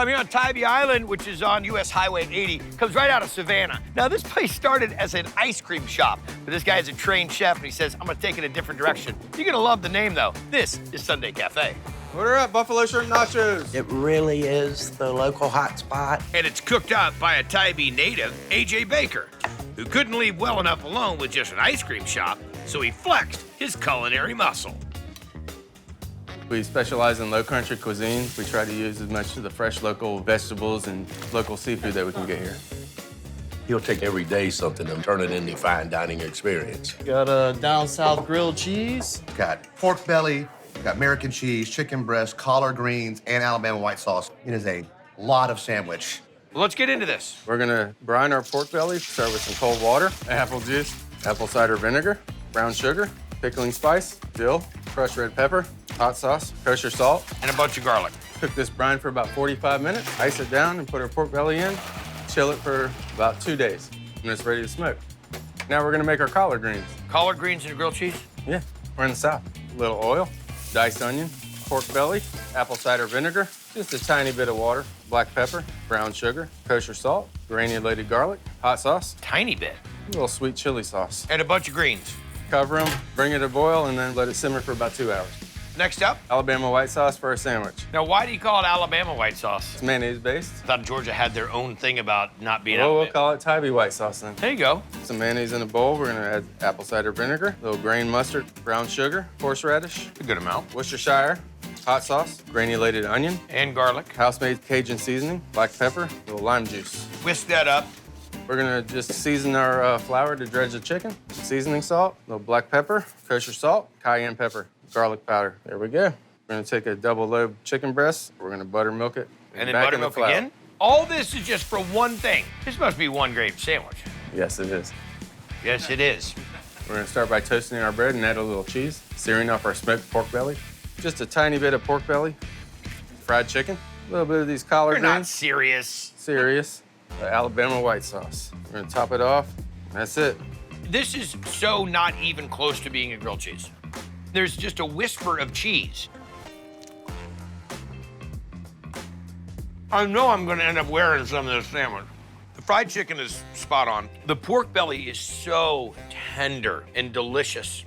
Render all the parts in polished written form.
I'm here on Tybee Island, which is on US Highway 80. Comes right out of Savannah. Now, this place started as an ice cream shop, but this guy is a trained chef, and he says, I'm gonna take it a different direction. You're gonna love the name, though. This is Sunday Cafe. Order up buffalo shrimp nachos. It really is the local hot spot. And it's cooked up by a Tybee native, A.J. Baker, who couldn't leave well enough alone with just an ice cream shop, so he flexed his culinary muscle. We specialize in low country cuisine. We try to use as much of the fresh local vegetables and local seafood that we can get here. He'll take every day something and turn it into a fine dining experience. Got a down south grilled cheese. Got pork belly, got American cheese, chicken breast, collard greens, and Alabama white sauce. It is a lot of sandwich. Well, let's get into this. We're gonna brine our pork belly, start with some cold water, apple juice, apple cider vinegar, brown sugar, pickling spice, dill, crushed red pepper, hot sauce, kosher salt, And a bunch of garlic. Cook this brine for about 45 minutes, ice it down, and put our pork belly in. Chill it for about 2 days, and it's ready to smoke. Now we're gonna make our collard greens. Collard greens and grilled cheese? Yeah, we're in the South. A little oil, diced onion, pork belly, apple cider vinegar, just a tiny bit of water, black pepper, brown sugar, kosher salt, granulated garlic, hot sauce, Tiny bit. a little sweet chili sauce. And a bunch of greens. Cover them, bring it to boil, and then let it simmer for about 2 hours. Next up, Alabama white sauce for our sandwich. now why do you call it Alabama white sauce? It's mayonnaise-based. I thought Georgia had their own thing about not being Well, we'll Alabama. call it Tybee white sauce then. There you go. Some mayonnaise in a bowl. We're gonna add apple cider vinegar, a little grain mustard, brown sugar, horseradish, A good amount. Worcestershire, hot sauce, granulated onion, And garlic. house-made Cajun seasoning, black pepper, a little lime juice. Whisk that up. We're gonna just season our flour to dredge the chicken. Seasoning salt, a little black pepper, kosher salt, cayenne pepper, garlic powder. There we go. We're gonna take a double lobe chicken breast. We're gonna buttermilk it. And then back in the buttermilk flour. again. All this is just for one thing. This must be one great sandwich. Yes, it is. Yes, it is. We're gonna start by toasting our bread and add a little cheese, searing off our smoked pork belly. Just a tiny bit of pork belly, fried chicken, a little bit of these collard You're not greens. serious. Serious. The Alabama white sauce. We're gonna top it off. That's it. This is so not even close to being a grilled cheese. There's just a whisper of cheese. I know I'm gonna end up wearing some of this sandwich. The fried chicken is spot on. The pork belly is so tender and delicious.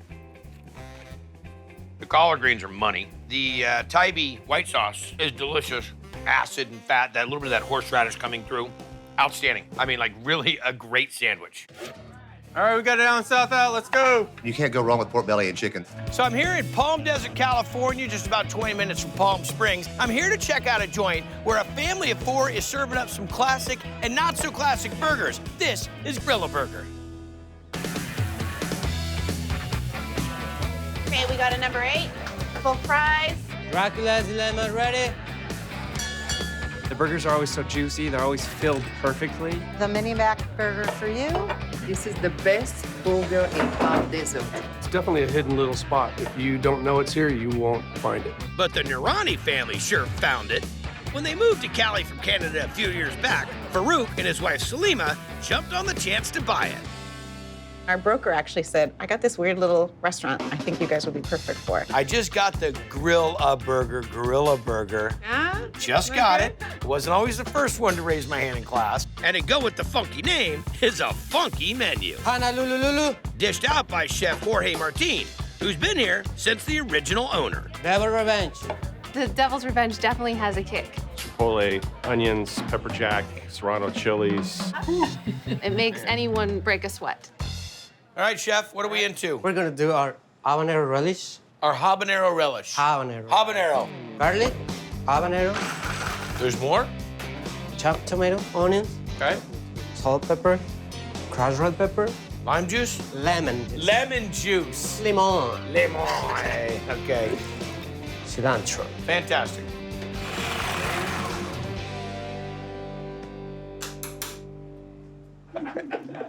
The collard greens are money. The Tybee white sauce is delicious. Acid and fat, that little bit of that horseradish coming through. Outstanding. I mean, like, really a great sandwich. All right, we got it down south out. Let's go. You can't go wrong with pork belly and chicken. So I'm here in Palm Desert, California, just about 20 minutes from Palm Springs. I'm here to check out a joint where a family of 4 is serving up some classic and not so classic burgers. This is Grilled Burger. Okay, we got a number 8, full fries. Dracula's lemon ready. The burgers are always so juicy. They're always filled perfectly. The mini Mac burger for you. This is the best burger in Palm Desert. It's definitely a hidden little spot. If you don't know it's here, you won't find it. But the Nirani family sure found it. When they moved to Cali from Canada a few years back, Farouk and his wife Salima jumped on the chance to buy it. Our broker actually said, I got this weird little restaurant I think you guys would be perfect for. I just got the Gorilla Burger. Yeah? Just got it. Wasn't always the first one to raise my hand in class. And to go with the funky name is a funky menu. Honolulu. Dished out by Chef Jorge Martin, who's been here since the original owner. Devil Revenge. The Devil's Revenge definitely has a kick. Chipotle, onions, pepper jack, serrano chilies. It makes anyone break a sweat. All right, Chef, what are we into? We're gonna do our habanero relish. Our habanero relish. Habanero. Habanero. Garlic, habanero, There's more? chopped tomato, onions, Okay. salt, pepper, crushed red pepper, Lime juice? lemon, Lemon juice. limon, Lemon. Okay. cilantro. Fantastic.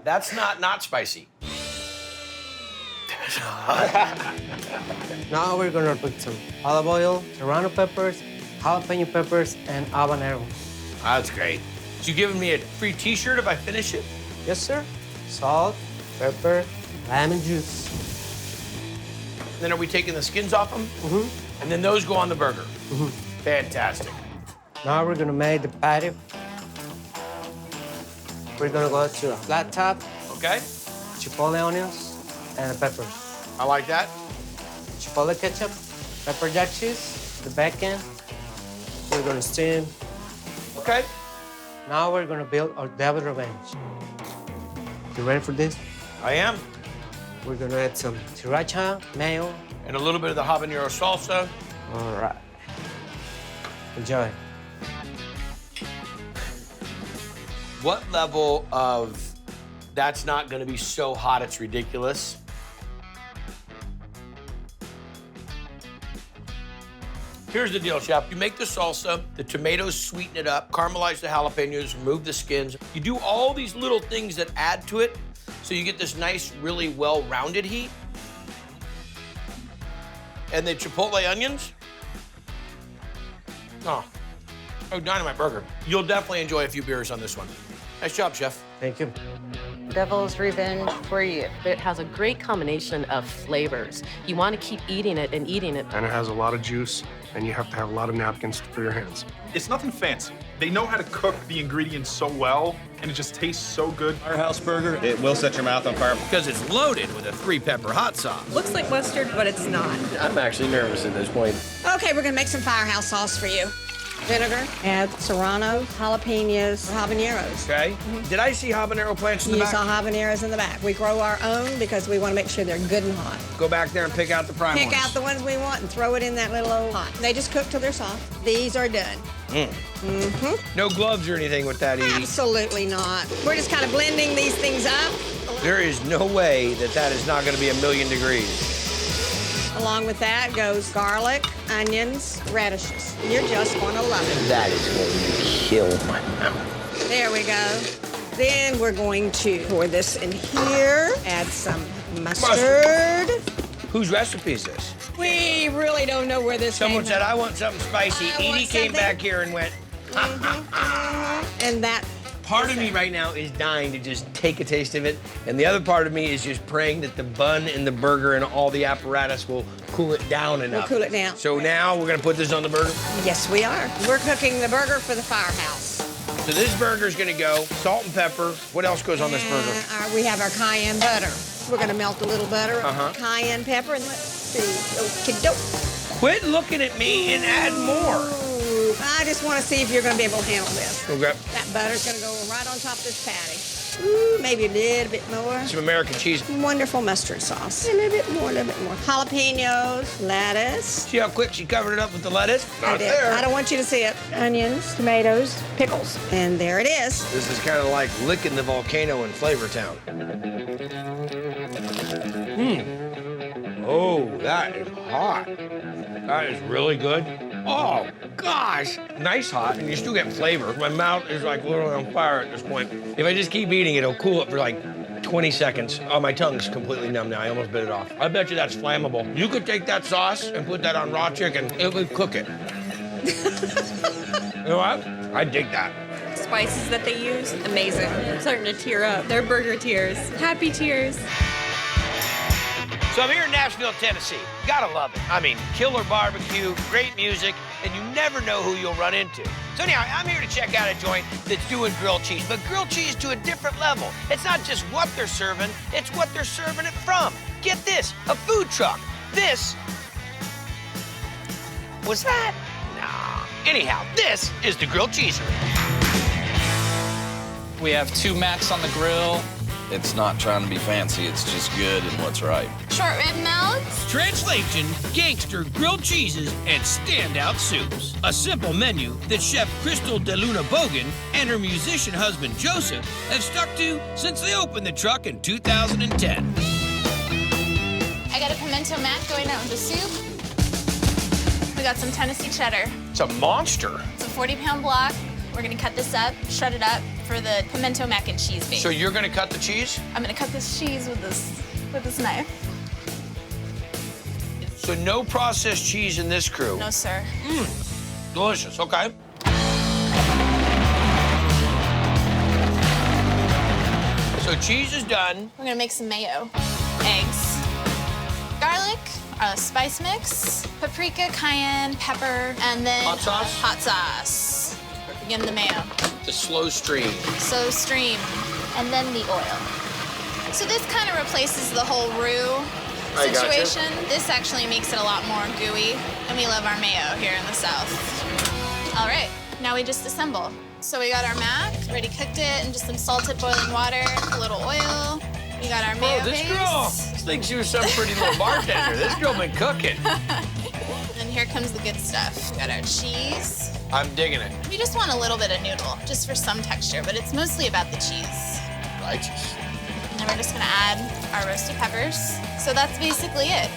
That's not spicy. Now we're gonna put some olive oil, serrano peppers, jalapeno peppers, and habanero. That's great. So you giving me a free T-shirt if I finish it? Yes, sir. Salt, pepper, lemon juice. Then are we taking the skins off them? Mm-hmm. And then those go on the burger? Mm-hmm. Fantastic. Now we're gonna make the patty. We're gonna go to a flat top, Okay. chipotle onions, and peppers. I like that. Chipotle ketchup, pepper jack cheese, the bacon. We're gonna steam. Okay. Now we're gonna build our devil's revenge. You ready for this? I am. We're gonna add some sriracha, mayo. And a little bit of the habanero salsa. All right. Enjoy. What level of that's not gonna be so hot it's ridiculous? Here's the deal, Chef. You make the salsa, the tomatoes sweeten it up, caramelize the jalapenos, remove the skins. You do all these little things that add to it, so you get this nice, really well-rounded heat. And the chipotle onions. Oh, dynamite burger. You'll definitely enjoy a few beers on this one. Nice job, Chef. Thank you. Devil's revenge for you. It has a great combination of flavors. You want to keep eating it and eating it. And it has a lot of juice, and you have to have a lot of napkins for your hands. It's nothing fancy. They know how to cook the ingredients so well, and it just tastes so good. Firehouse burger, it will set your mouth on fire. Because it's loaded with a 3-pepper hot sauce. Looks like mustard, but it's not. I'm actually nervous at this point. Okay, we're gonna make some Firehouse sauce for you. Vinegar, add serrano, jalapenos, habaneros. Okay. Did I see habanero plants in the You back? saw habaneros in the back. We grow our own because we want to make sure they're good and hot. Go back there and pick out the prime Pick ones. out the ones we want and throw it in that little old pot. They just cook till they're soft. These are done. No gloves or anything with that, Edie. Absolutely not. We're just kind of blending these things up. There is no way that is not going to be 1,000,000 degrees. Along with that goes garlic, onions, radishes. You're just going to love it. That is going to kill my mouth. There we go. Then we're going to pour this in here, add some mustard. Whose recipe is this? We really don't know where this Someone came said, from. I want something spicy. I want Edie came something- back here and went, And that part of me right now is dying to just take a taste of it. And the other part of me is just praying that the bun and the burger and all the apparatus will cool it down enough. cool it down. So now we're going to put this on the burger. Yes, we are. We're cooking the burger for the Firehouse. So this burger's going to go salt and pepper. What else goes on this burger? We have our cayenne butter. We're going to melt a little butter, Uh-huh. cayenne pepper, and let's see. Okey-doke. Quit looking at me and add more. Ooh, I just want to see if you're going to be able to handle this. Okay. That butter's going to go right on top of this patty. Ooh, maybe a little bit more. Some American cheese. Wonderful mustard sauce. A little bit more, a little bit more. Jalapenos, lettuce. See how quick she covered it up with the lettuce? I did. I don't want you to see it. Onions, tomatoes, pickles. And there it is. This is kind of like licking the volcano in Flavortown. Oh, that is hot. That is really good. Oh, gosh. Nice hot, and you still get flavor. My mouth is like literally on fire at this point. If I just keep eating, it'll cool it for like 20 seconds. Oh, my tongue's completely numb now. I almost bit it off. I bet you that's flammable. You could take that sauce and put that on raw chicken. It would cook it. You know what? I dig that. Spices that they use, amazing. I'm starting to tear up. They're burger tears. Happy tears. So I'm here in Nashville, Tennessee. Gotta love it. I mean, killer barbecue, great music, and you never know who you'll run into. So anyhow, I'm here to check out a joint that's doing grilled cheese, but grilled cheese to a different level. It's not just what they're serving, it's what they're serving it from. Get this, a food truck. This, was that? Nah. Anyhow, this is the grilled cheesery. We have 2 Macs on the grill. It's not trying to be fancy, it's just good and what's right. Short rib melts. Translation, gangster grilled cheeses and standout soups. A simple menu that Chef Crystal DeLuna Bogan and her musician husband Joseph have stuck to since they opened the truck in 2010. I got a pimento mac going out with the soup. We got some Tennessee cheddar. It's a monster. It's a 40-pound block. We're gonna cut this up, shred it up for the pimento mac and cheese base. So you're gonna cut the cheese? I'm gonna cut this cheese with this knife. So no processed cheese in this crew? No, sir. Delicious, okay. So cheese is done. We're gonna make some mayo. Eggs. Garlic, spice mix, paprika, cayenne, pepper, and then Hot sauce? Hot sauce. Again, the mayo. The slow stream. So stream, and then the oil. So this kind of replaces the whole roux I gotcha. situation. This actually makes it a lot more gooey, and we love our mayo here in the South. All right, now we just assemble. So we got our mac, already cooked it in just some salted boiling water, a little oil. We got our mayo this base. girl thinks she was some pretty little bartender. This girl been cooking. And here comes the good stuff. We got our cheese. I'm digging it. We just want a little bit of noodle, just for some texture, but it's mostly about the cheese. Righteous. And then we're just gonna add our roasted peppers. So that's basically it.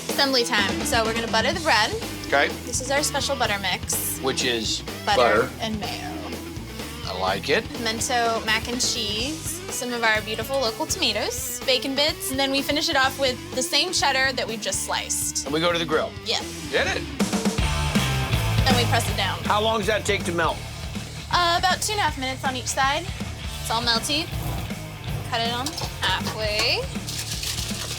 Assembly time. So we're gonna butter the bread. Okay. This is our special butter mix. Which is Butter and mayo. I like it. Pimento mac and cheese. Some of our beautiful local tomatoes, bacon bits, and then we finish it off with the same cheddar that we've just sliced. And we go to the grill. Yeah. Get it? Then we press it down. How long does that take to melt? About 2.5 minutes on each side. It's all melty. Cut it on halfway.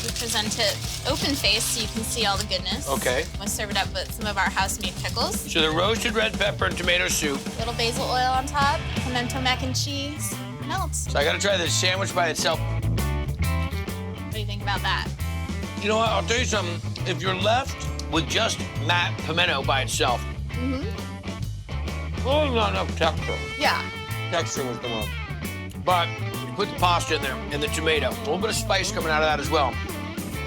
We present it open face so you can see all the goodness. Okay. We'll serve it up with some of our house-made pickles. So the roasted red pepper and tomato soup. Little basil oil on top. Pimento mac and cheese. Melts. So I gotta try this sandwich by itself. What do you think about that? You know what, I'll tell you something. If you're left with just pimento by itself, well, there's not enough texture. Yeah. Texture was the one. But you put the pasta in there and the tomato. A little bit of spice coming out of that as well.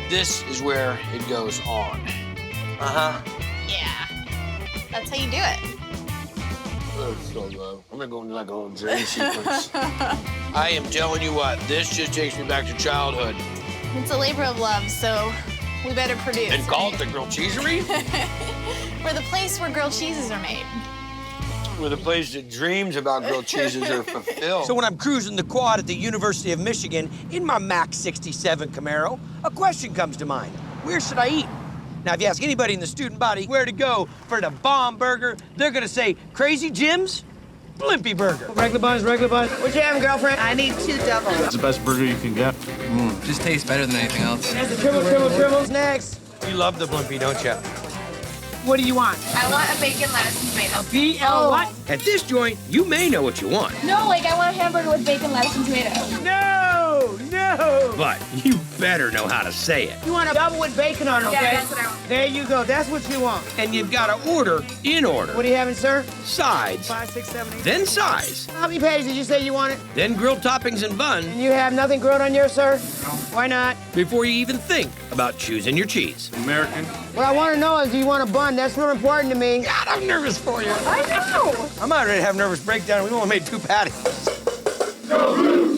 This is where it goes on. Uh-huh. Yeah. That's how you do it. That's so good. I'm gonna go into like a little dream sequence. I am telling you what, this just takes me back to childhood. It's a labor of love, so we better produce. And call it the grilled cheesery? We're the place where grilled cheeses are made. We're the place that dreams about grilled cheeses are fulfilled. So when I'm cruising the quad at the University of Michigan in my Mac 67 Camaro, a question comes to mind. Where should I eat? Now, if you ask anybody in the student body where to go for the bomb burger, they're gonna say, Crazy Jim's Blimpy Burger. Regular buns, regular buns. What you having, girlfriend? I need 2 doubles. It's the best burger you can get. Just tastes better than anything else. That's the triple. Next. You love the Blimpy, don't you? What do you want? I want a bacon, lettuce, and tomato. BL what? At this joint, you may know what you want. No, like I want a hamburger with bacon, lettuce, and tomato. No. But you better know how to say it. You want a double with bacon on it, okay? Yeah, that's what I want. There you go. That's what you want. And you've got to order in order. What are you having, sir? Sides, 5, 6, 7, 8. then size, How many patties did you say you wanted? then grilled toppings and buns And you have nothing grilled on yours, sir? No. Why not? before you even think about choosing your cheese. American. What I want to know is, do you want a bun? That's real important to me. God, I'm nervous for you. I know. I'm not ready to have a nervous breakdown. We've only made 2 patties.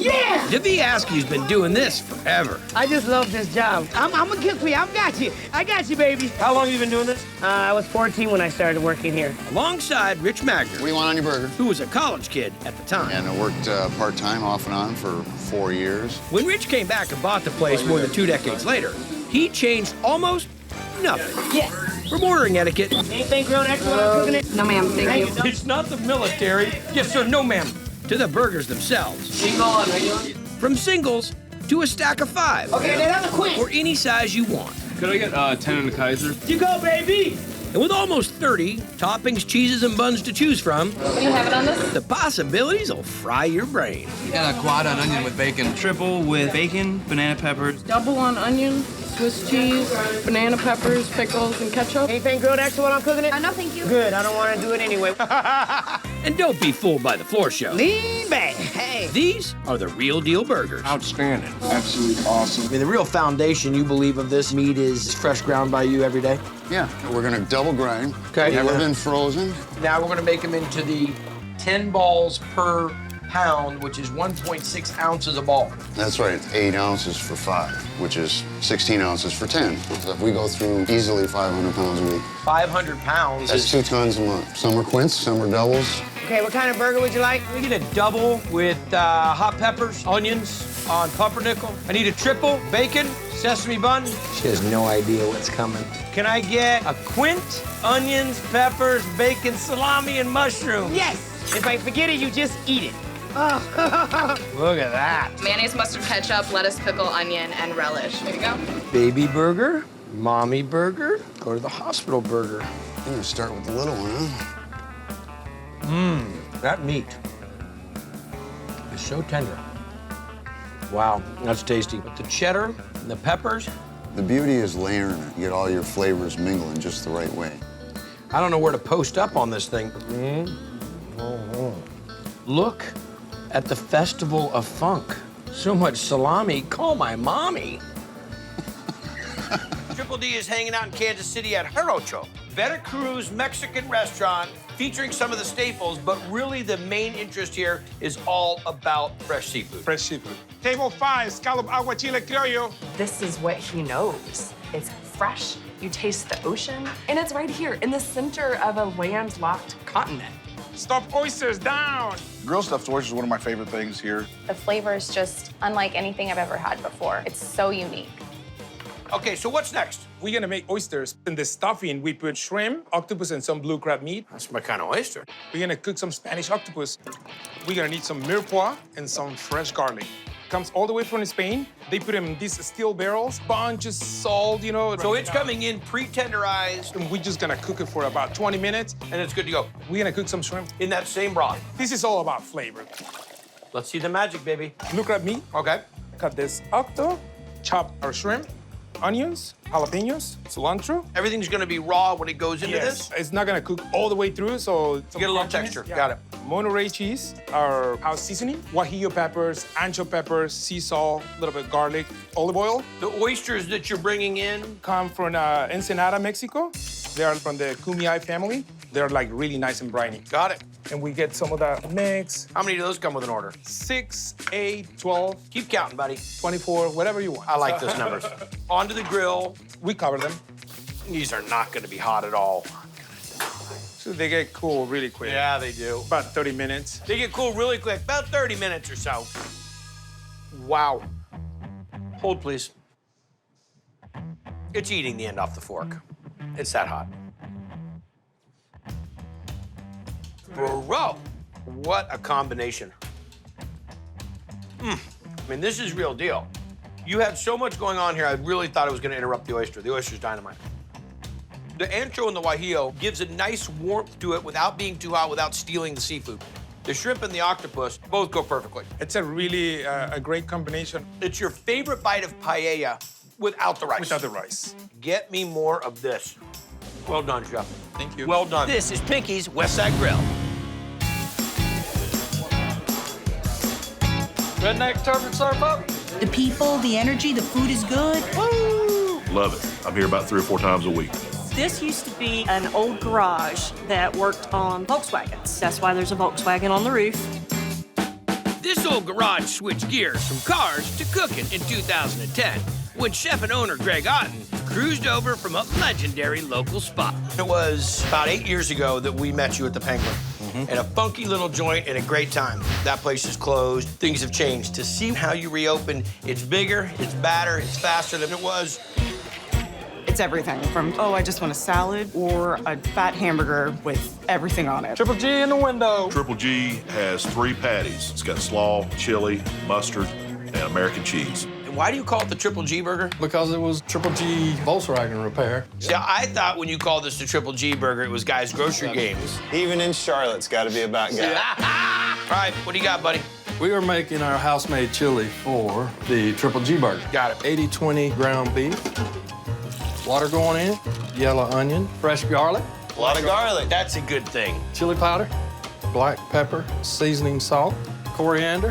Yeah! Daviaski's been doing this forever. I just love this job. I'm gonna cook for you. I got you, baby. How long have you been doing this? I was 14 when I started working here. Alongside Rich Magner. What do you want on your burger? Who was a college kid at the time. And I worked part-time off and on for 4 years. When Rich came back and bought the place more than 2 decades later, he changed almost nothing. Yeah. From ordering etiquette. Anything grilled extra when I'm cooking it? No, ma'am, thank you. It's not the military. Yes, sir, no, ma'am. To the burgers themselves. Single and regular? From singles to a stack of 5. Okay, then have a quick. Or any size you want. Could I get 10 and a Kaiser? You go, baby. And with almost 30 toppings, cheeses, and buns to choose from, Do you have it on this? the possibilities will fry your brain. Got a quad on onion with bacon. Triple with bacon, banana peppers. Double on onion, Swiss cheese, banana peppers, pickles, and ketchup. Anything grilled extra when I'm cooking it? No, thank you. Good, I don't want to do it anyway. And don't be fooled by the floor show. Lean back. Hey. These are the real deal burgers. Outstanding. Absolutely awesome. I mean, the real foundation, you believe, of this meat is fresh ground by you every day? Yeah, we're gonna double grind. Okay. Never been frozen. Now we're gonna make them into the 10 balls per pound, which is 1.6 ounces a ball. That's right, 8 ounces for 5, which is 16 ounces for 10. So if we go through easily 500 pounds a week. 500 pounds That's 2 tons a month. Some are quints, some are doubles. Okay, what kind of burger would you like? We get a double with hot peppers, onions on pumpernickel. I need a triple, bacon, sesame bun. She has no idea what's coming. Can I get a quint, onions, peppers, bacon, salami, and mushrooms? Yes. If I forget it, you just eat it. Oh. Look at that. Mayonnaise, mustard, ketchup, lettuce, pickle, onion, and relish. There you go. Baby burger, mommy burger, go to the hospital burger. I'm gonna start with the little one, huh? That meat is so tender. Wow, that's tasty. But the cheddar and the peppers. The beauty is layering it. You get all your flavors mingling just the right way. I don't know where to post up on this thing. Look at the Festival of Funk. So much salami, call my mommy. Triple D is hanging out in Kansas City at Jarocho, Veracruz Mexican restaurant featuring some of the staples, but really the main interest here is all about fresh seafood. Fresh seafood. Table 5, scallop aguachile criollo. This is what he knows. It's fresh, you taste the ocean, and it's right here in the center of a landlocked continent. Stuffed oysters down. Grilled stuffed oysters is one of my favorite things here. The flavor is just unlike anything I've ever had before. It's so unique. Okay, so what's next? We're gonna make oysters. In the stuffing, we put shrimp, octopus, and some blue crab meat. That's my kind of oyster. We're gonna cook some Spanish octopus. We're gonna need some mirepoix and some fresh garlic. Comes all the way from Spain. They put them in these steel barrels, bunch of salt, you know. So it's coming in pre-tenderized. And we're just gonna cook it for about 20 minutes. And it's good to go. We're gonna cook some shrimp. In that same broth. This is all about flavor. Let's see the magic, baby. Blue crab meat. Okay. Cut this octo, chop our shrimp, onions, jalapenos, cilantro. Everything's gonna be raw when it goes into this? It's not gonna cook all the way through, so... You get a little texture, got it. Monterey cheese, our house seasoning, guajillo peppers, ancho peppers, sea salt, a little bit garlic, olive oil. The oysters that you're bringing in? Come from Ensenada, Mexico. They are from the Cumiai family. They're like really nice and briny. Got it. And we get some of that mix. How many of those come with an order? 6, 8, 12. Keep counting, buddy. 24, whatever you want. I like those numbers. Onto the grill. We cover them. These are not gonna be hot at all. So they get cool really quick. Yeah, they do. About 30 minutes. They get cool really quick, about 30 minutes or so. Wow. Hold, please. It's eating the end off the fork. It's that hot. Bro, what a combination. I mean, this is real deal. You had so much going on here, I really thought it was gonna interrupt the oyster. The oyster's dynamite. The ancho and the guajillo gives a nice warmth to it without being too hot, without stealing the seafood. The shrimp and the octopus both go perfectly. It's a really a great combination. It's your favorite bite of paella without the rice. Without the rice. Get me more of this. Well done, Chef. Thank you. Well done. This is Pinky's Westside Grill. Redneck turbot surf up. The people, the energy, the food is good. Woo! Love it. I'm here about 3 or 4 times a week. This used to be an old garage that worked on Volkswagens. That's why there's a Volkswagen on the roof. This old garage switched gears from cars to cooking in 2010 when chef and owner Greg Otten cruised over from a legendary local spot. It was about 8 years ago that we met you at the Penguin. And a funky little joint and a great time. That place is closed. Things have changed. To see how you reopen, it's bigger, it's badder, it's faster than it was. It's everything from, oh, I just want a salad or a fat hamburger with everything on it. Triple G in the window. Triple G has 3 patties. It's got slaw, chili, mustard, and American cheese. And why do you call it the Triple G burger? Because it was Triple G Volkswagen repair. See, I thought when you called this the Triple G burger, it was Guy's Grocery Games. Even in Charlotte, it's got to be about Guy. All right, what do you got, buddy? We are making our house-made chili for the Triple G burger. Got it. 80-20 ground beef. Water going in, yellow onion, fresh garlic. A lot of garlic. That's a good thing. Chili powder, black pepper, seasoning salt, coriander,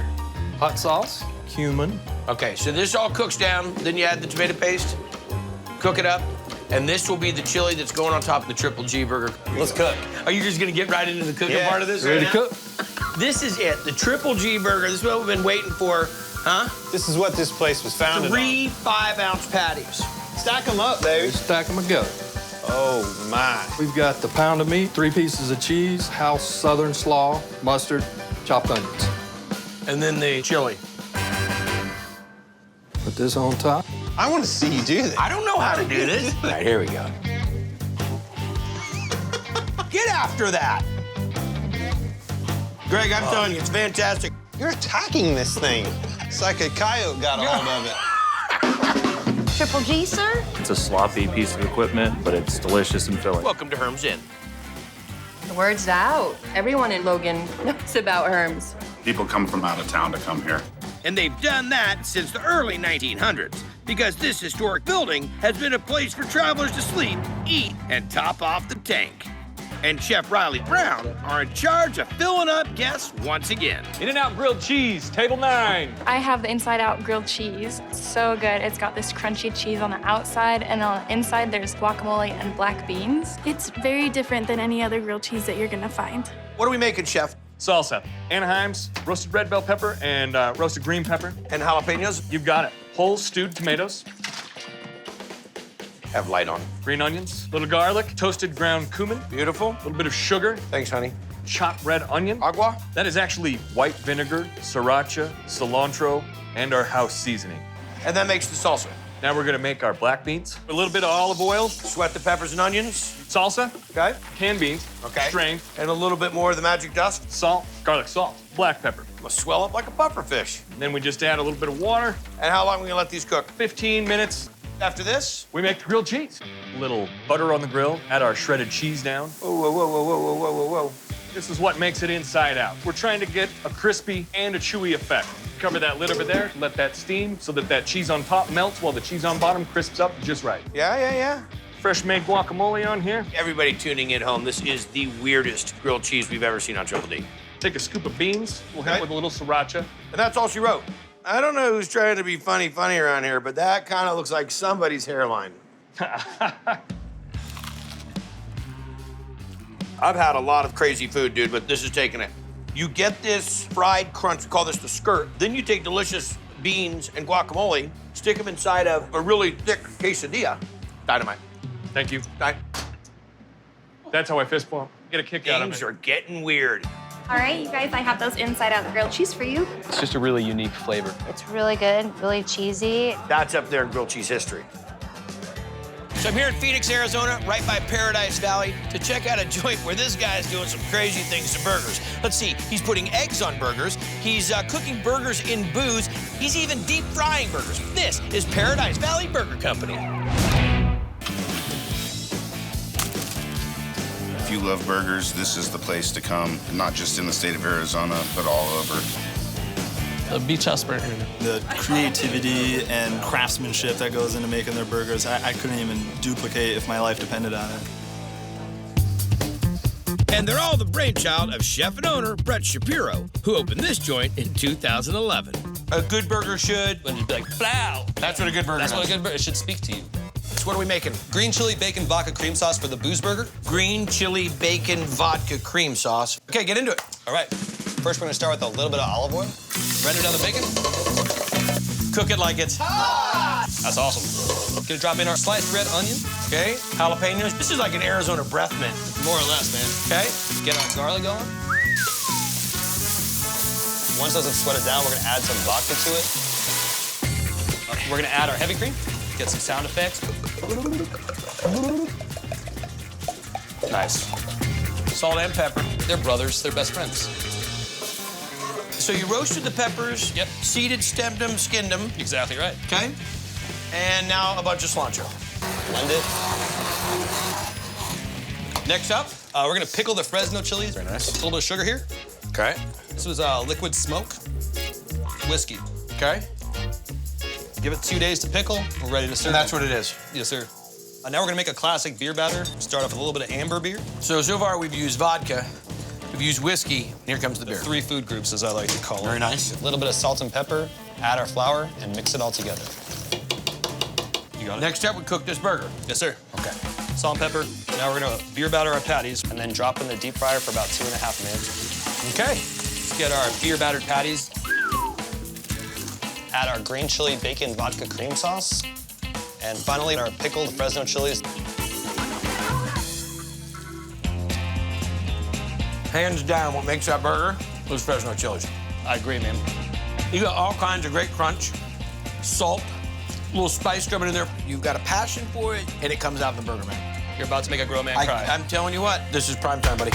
hot sauce, cumin. Okay, so this all cooks down, then you add the tomato paste, cook it up, and this will be the chili that's going on top of the Triple G burger. Let's cook. Are you just gonna get right into the cooking part of this? Ready to cook? This is it, the Triple G burger. This is what we've been waiting for, huh? This is what this place was founded 3 5-ounce patties. Stack them up, baby. Stack them and go. Oh, my. We've got the pound of meat, 3 pieces of cheese, house southern slaw, mustard, chopped onions. And then the chili. Put this on top. I want to see you do this. I don't know how to do this. All right, here we go. Get after that. Greg, I'm telling you, it's fantastic. You're attacking this thing. It's like a coyote got a hold of it. Triple G, sir? It's a sloppy piece of equipment, but it's delicious and filling. Welcome to Herm's Inn. Word's out. Everyone in Logan knows about Herms. People come from out of town to come here. And they've done that since the early 1900s, because this historic building has been a place for travelers to sleep, eat, and top off the tank. And Chef Riley Brown are in charge of filling up guests once again. In-N-Out grilled cheese, table 9. I have the inside-out grilled cheese. It's so good. It's got this crunchy cheese on the outside, and on the inside there's guacamole and black beans. It's very different than any other grilled cheese that you're gonna find. What are we making, Chef? Salsa, Anaheim's, roasted red bell pepper, and roasted green pepper. And jalapenos? You've got it. Whole stewed tomatoes. Have light on. Green onions, little garlic, toasted ground cumin. Beautiful. A little bit of sugar. Thanks, honey. Chopped red onion. Agua? That is actually white vinegar, sriracha, cilantro, and our house seasoning. And that makes the salsa. Now we're gonna make our black beans. A little bit of olive oil. Sweat the peppers and onions. Salsa. Okay. Canned beans. Okay. Strained. And a little bit more of the magic dust. Salt. Garlic salt. Black pepper. Must swell up like a pufferfish. And then we just add a little bit of water. And how long are we gonna let these cook? 15 minutes. After this? We make the grilled cheese. A little butter on the grill. Add our shredded cheese down. Whoa, whoa, whoa, whoa, whoa, whoa, whoa, whoa. This is what makes it inside out. We're trying to get a crispy and a chewy effect. Cover that lid over there, let that steam so that that cheese on top melts while the cheese on bottom crisps up just right. Yeah. Fresh made guacamole on here. Everybody tuning in home, this is the weirdest grilled cheese we've ever seen on Triple D. Take a scoop of beans. We'll hit it with a little sriracha. And that's all she wrote. I don't know who's trying to be funny around here, but that kind of looks like somebody's hairline. I've had a lot of crazy food, dude, but this is taking it. You get this fried crunch, we call this the skirt, then you take delicious beans and guacamole, stick them inside of a really thick quesadilla. Dynamite. Thank you. That's how I fist bump. Get a kick out of it. Things are getting weird. All right, you guys, I have those inside-out grilled cheese for you. It's just a really unique flavor. It's really good, really cheesy. That's up there in grilled cheese history. So I'm here in Phoenix, Arizona, right by Paradise Valley, to check out a joint where this guy's doing some crazy things to burgers. Let's see, he's putting eggs on burgers, he's cooking burgers in booze, he's even deep frying burgers. This is Paradise Valley Burger Company. If you love burgers, this is the place to come, not just in the state of Arizona, but all over. A beach house burger. The creativity and craftsmanship that goes into making their burgers, I couldn't even duplicate if my life depended on it. And they're all the brainchild of chef and owner Brett Shapiro, who opened this joint in 2011. A good burger should... When you'd be like, plow. That's what a good burger That's is. what a good burger, it should speak to you. So what are we making? Green chili bacon vodka cream sauce for the booze burger. Green chili bacon vodka cream sauce. Okay, get into it. All right. First, we're gonna start with a little bit of olive oil. Render down the bacon. Cook it like it's hot. That's awesome. Gonna drop in our sliced red onion. Okay, jalapenos. This is like an Arizona breath mint. More or less, man. Okay. Get our garlic going. Once those have sweated down, we're gonna add some vodka to it. We're gonna add our heavy cream. Get some sound effects. Nice. Salt and pepper. They're brothers, they're best friends. So you roasted the peppers, Yep. seeded, stemmed them, skinned them. Exactly right. Okay. And now a bunch of cilantro. Blend it. Next up, we're gonna pickle the Fresno chilies. Very nice. A little bit of sugar here. Okay. This was liquid smoke, whiskey. Okay. Give it 2 days to pickle. We're ready to serve. And that's what it is. Yes, sir. Now we're gonna make a classic beer batter. Start off with a little bit of amber beer. So far we've used vodka, we've used whiskey, and here comes the beer. 3 food groups, as I like to call it. Very nice. A little bit of salt and pepper. Add our flour and mix it all together. You got it. Next up, we cook this burger. Yes, sir. Okay. Salt and pepper. Now we're gonna beer batter our patties and then drop in the deep fryer for about 2.5 minutes. Okay. Let's get our beer battered patties. Add our green chili bacon vodka cream sauce. And finally, our pickled Fresno chilies. Hands down, what makes that burger? Those Fresno chilies. I agree, man. You got all kinds of great crunch, salt, a little spice coming in there. You've got a passion for it, and it comes out in the burger, man. You're about to make a grown man cry. I'm telling you what, this is prime time, buddy.